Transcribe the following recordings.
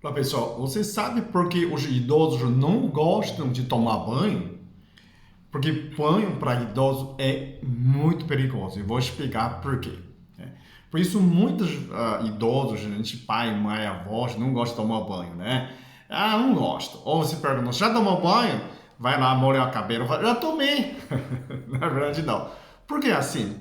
Fala pessoal, você sabe por que os idosos não gostam de tomar banho? Porque banho para idoso é muito perigoso. E vou explicar por quê. Né? Por isso, muitos idosos, gente, pai, mãe, avós, não gostam de tomar banho, né? Ah, não gosto. Ou você pergunta, já tomou banho? Vai lá, molha a cabeça, fala, já tomei. Na verdade, não. Por que assim?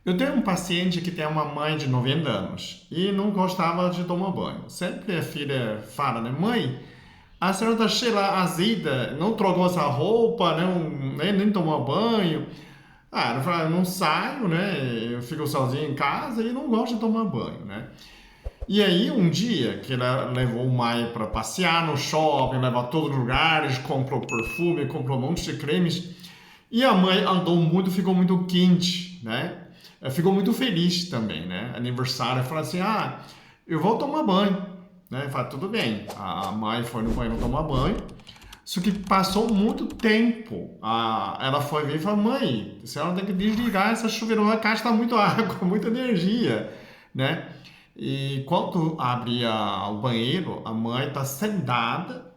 Eu tenho um paciente que tem uma mãe de 90 anos e não gostava de tomar banho. Sempre a filha fala, né? Mãe, a senhora está cheia azeda, não trocou essa roupa, não, nem tomou banho. Ah, ela fala, eu não saio, né? Eu fico sozinho em casa e não gosto de tomar banho, né? E aí, um dia que ela levou o Maia para passear no shopping, levou a todos os lugares, comprou perfume, comprou um monte de cremes, e a mãe andou muito, ficou muito quente, né? Ficou muito feliz também, né? Aniversário, falou assim, eu vou tomar banho, né? Fala, tudo bem. A mãe foi no banheiro tomar banho, só que passou muito tempo. Ela foi ver e falou, mãe, a senhora tem que desligar essa chuveirona, gasta muito água, muita energia, né? E quando abria o banheiro, a mãe está sentada,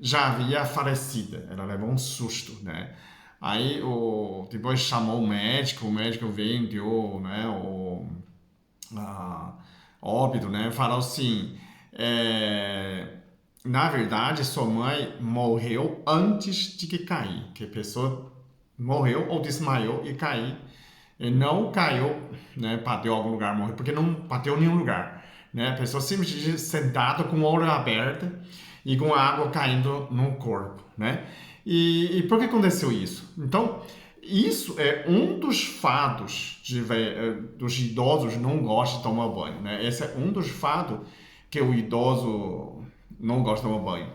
já havia falecida. Ela levou um susto, né? Aí depois chamou o médico veio, deu, né, a, óbito, né? Falou assim, na verdade, sua mãe morreu antes de que cair, que a pessoa morreu ou desmaiou e caiu. E não caiu, né, bateu em algum lugar, morreu, porque não bateu em nenhum lugar. Né? A pessoa simplesmente sentada com o olho aberto e com a água caindo no corpo. Né? E por que aconteceu isso? Então, isso é um dos fatos dos idosos não gostam de tomar banho. Né? Esse é um dos fatos que o idoso não gosta de tomar banho.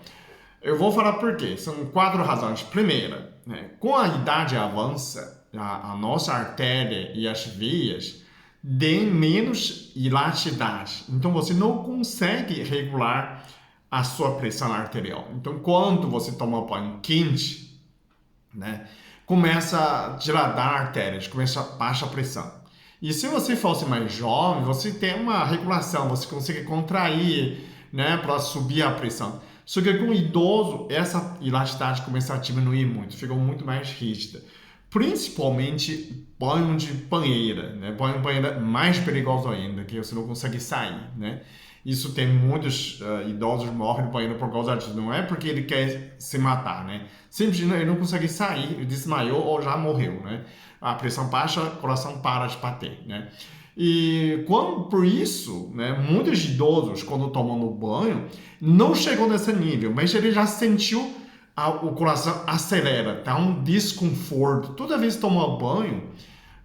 Eu vou falar por quê. São 4 razões. Primeira, né, com a idade avança, a nossa artéria e as veias têm menos elasticidade. Então você não consegue regular a sua pressão arterial. Então quando você toma banho quente, né, começa a dilatar artérias, começa a baixa pressão. E se você fosse mais jovem, você tem uma regulação, você consegue contrair, né, para subir a pressão. Só que com o idoso, essa elasticidade começa a diminuir muito, fica muito mais rígida. Principalmente banho de banheira, né? Banho de banheira mais perigoso ainda, que você não consegue sair, né? Isso tem muitos idosos que morrem no banheiro por causa disso. Não é porque ele quer se matar, né? Simplesmente ele não consegue sair, ele desmaiou ou já morreu, né? A pressão baixa, o coração para de bater, né? E por isso, né, muitos idosos, quando tomam no banho, não chegou nesse nível, mas ele já sentiu o coração acelera, tá um desconforto. Toda vez que toma banho,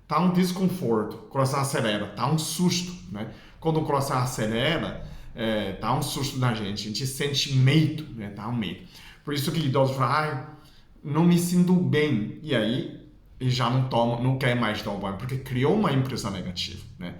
tá um desconforto, o coração acelera, tá um susto, né? Quando o coração acelera, dá um susto na gente, a gente sente medo, né? Dá um medo. Por isso que idosos falam, não me sinto bem. E aí, e já não quer mais tomar banho, porque criou uma impressão negativa, né?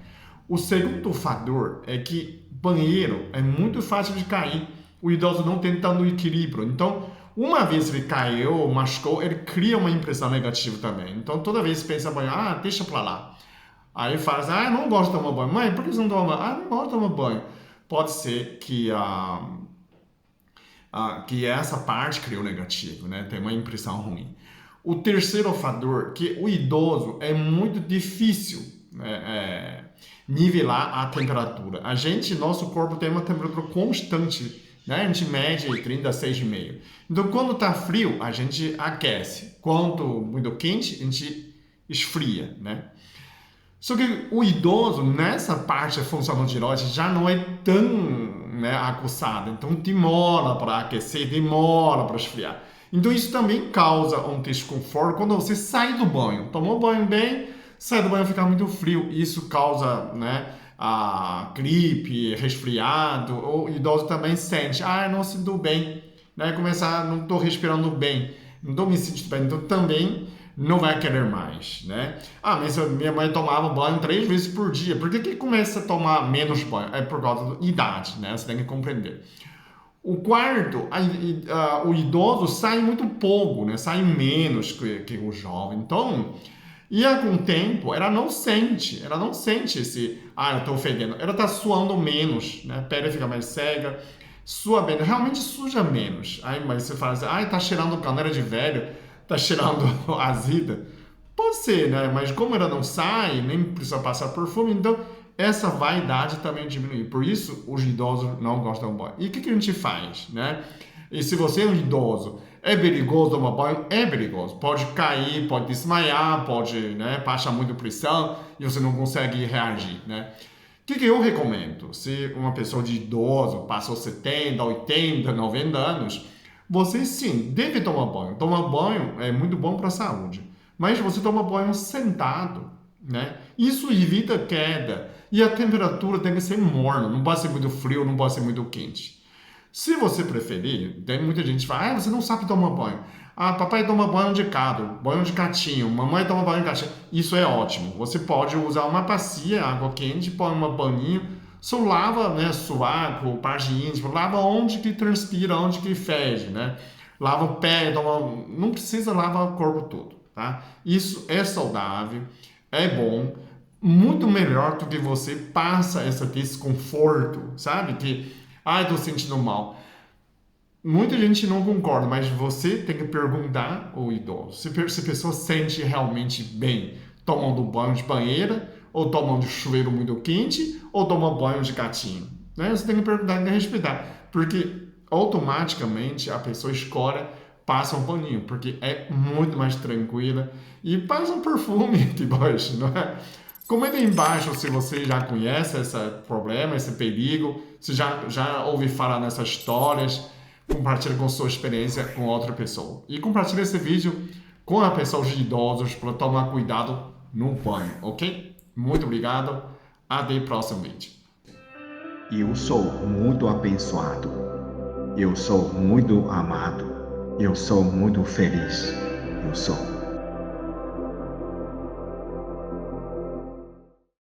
O segundo fator é que banheiro é muito fácil de cair, o idoso não tem tanto equilíbrio. Então, uma vez ele caiu, machucou, ele cria uma impressão negativa também. Então, toda vez que pensa em banho, deixa pra lá. Aí fala assim, eu não gosto de tomar banho. Mãe, por que você não toma banho? Não gosto de tomar banho. Pode ser que essa parte criou negativo, né? Tem uma impressão ruim. O terceiro fator, que o idoso é muito difícil, né, nivelar a temperatura. Nosso corpo tem uma temperatura constante, né? A gente mede 36,5. Então, quando está frio, a gente aquece. Quando muito quente, a gente esfria, né? Só que o idoso, nessa parte da função da tireoide, já não é tão, né, aguçado. Então, demora para aquecer, demora para esfriar. Então, isso também causa um desconforto quando você sai do banho. Tomou banho bem, sai do banho fica muito frio. Isso causa, né, a gripe, resfriado. O idoso também sente, não sinto bem. Né, começar, não estou respirando bem, não estou me sentindo bem. Então, também não vai querer mais, né? Mas minha mãe tomava banho 3 vezes por dia. Por que começa a tomar menos banho? É por causa da idade, né? Você tem que compreender. O quarto, o idoso sai muito pouco, né? Sai menos que o jovem. Então, com o tempo, ela não sente esse, eu tô fedendo. Ela tá suando menos, né? A pele fica mais cega, sua bem, realmente suja menos. Aí, mas você fala assim, ai, tá cheirando canela de velho, tá cheirando azida. Pode ser, né? Mas como ela não sai, nem precisa passar perfume, então essa vaidade também diminui. Por isso, os idosos não gostam de banho. E o que a gente faz, né? E se você é um idoso, é perigoso tomar banho? É perigoso. Pode cair, pode desmaiar, pode, né, passar muita pressão e você não consegue reagir, né? O que eu recomendo? Se uma pessoa de idoso passou 70, 80, 90 anos, você sim deve tomar banho. Tomar banho é muito bom para a saúde. Mas você toma banho sentado, né? Isso evita queda. E a temperatura tem que ser morna, não pode ser muito frio, não pode ser muito quente. Se você preferir, tem muita gente que fala, ah, você não sabe tomar banho. Ah, papai toma banho de gato, banho de gatinho, mamãe toma banho de gatinho. Isso é ótimo. Você pode usar uma bacia, água quente, põe um paninho, só lava, né, sovaco, parte íntima, lava onde que transpira, onde que fede, né? Lava o pé, não precisa lavar o corpo todo, tá? Isso é saudável, é bom, muito melhor do que você passa esse desconforto, sabe? Que, ai, tô sentindo mal. Muita gente não concorda, mas você tem que perguntar ao idoso se a pessoa sente realmente bem tomando banho de banheira, ou tomando chuveiro muito quente, ou tomando banho de gatinho. Né? Você tem que perguntar, tem que respeitar, porque automaticamente a pessoa escolhe, passa um paninho, porque é muito mais tranquila e passa um perfume debaixo, não é? Comenta aí embaixo se você já conhece esse problema, esse perigo, se já ouviu falar nessas histórias. Compartilhe com sua experiência com outra pessoa. E compartilhe esse vídeo com as pessoas idosas para tomar cuidado no banho, ok? Muito obrigado. Até o próximo vídeo. Eu sou muito abençoado. Eu sou muito amado. Eu sou muito feliz. Eu sou.